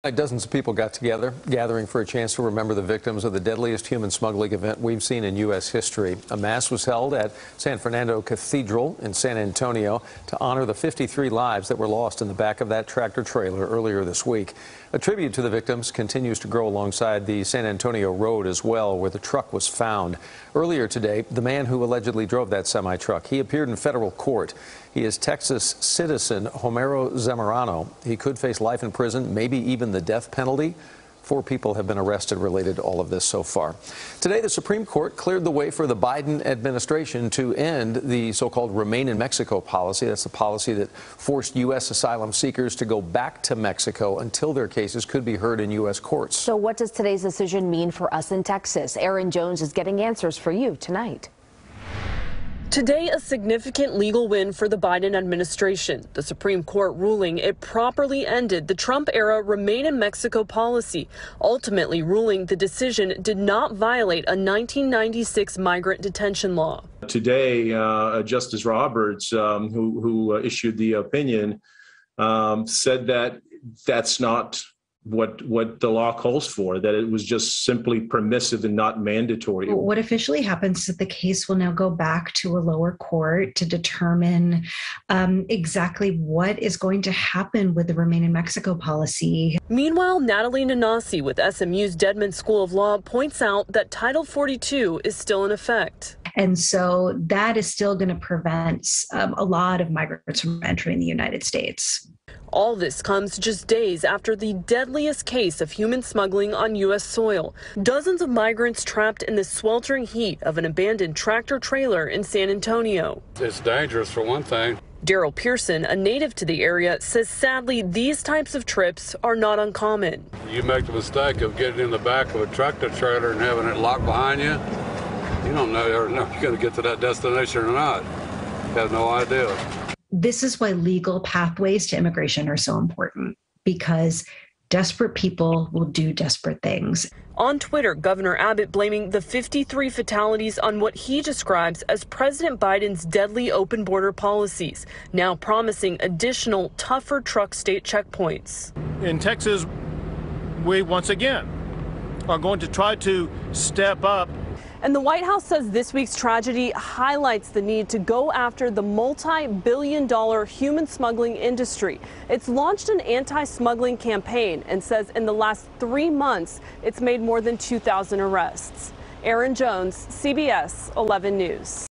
Dozens of people got together, gathering for a chance to remember the victims of the deadliest human smuggling event we've seen in U.S. history. A mass was held at San Fernando Cathedral in San Antonio to honor the 53 lives that were lost in the back of that tractor trailer earlier this week. A tribute to the victims continues to grow alongside the San Antonio Road as well, where the truck was found. Earlier today, the man who allegedly drove that semi-truck, he appeared in federal court. He is Texas citizen Homero Zamorano. He could face life in prison, maybe even the death penalty. 4 people have been arrested related to all of this so far. Today, the Supreme Court cleared the way for the Biden administration to end the so-called Remain in Mexico policy. That's the policy that forced U.S. asylum seekers to go back to Mexico until their cases could be heard in U.S. courts. So what does today's decision mean for us in Texas? Aaron Jones is getting answers for you tonight. Today, a significant legal win for the Biden administration. The Supreme Court ruling it properly ended the Trump-era Remain in Mexico policy, ultimately ruling the decision did not violate a 1996 migrant detention law. Today, Justice Roberts, who issued the opinion, said that that's not what the law calls for, that it was just simply permissive and not mandatory. What officially happens is that the case will now go back to a lower court to determine exactly what is going to happen with the Remain in Mexico policy. Meanwhile, Natalie Nanasi with SMU's Dedman School of Law points out that Title 42 is still in effect. And so that is still going to prevent a lot of migrants from entering the United States. All this comes just days after the deadliest case of human smuggling on U.S. soil. Dozens of migrants trapped in the sweltering heat of an abandoned tractor trailer in San Antonio. It's dangerous for one thing. Daryl Pearson, a native to the area, says sadly these types of trips are not uncommon. You make the mistake of getting in the back of a tractor trailer and having it locked behind you. You don't know if you're going to get to that destination or not. You have no idea. This is why legal pathways to immigration are so important, because desperate people will do desperate things. On Twitter, Governor Abbott blaming the 53 fatalities on what he describes as President Biden's deadly open border policies, now promising additional tougher truck state checkpoints. In Texas, we once again are going to try to step up. And the White House says this week's tragedy highlights the need to go after the multi-billion-dollar human smuggling industry. It's launched an anti-smuggling campaign and says in the last 3 months, it's made more than 2,000 arrests. Aaron Jones, CBS 11 News.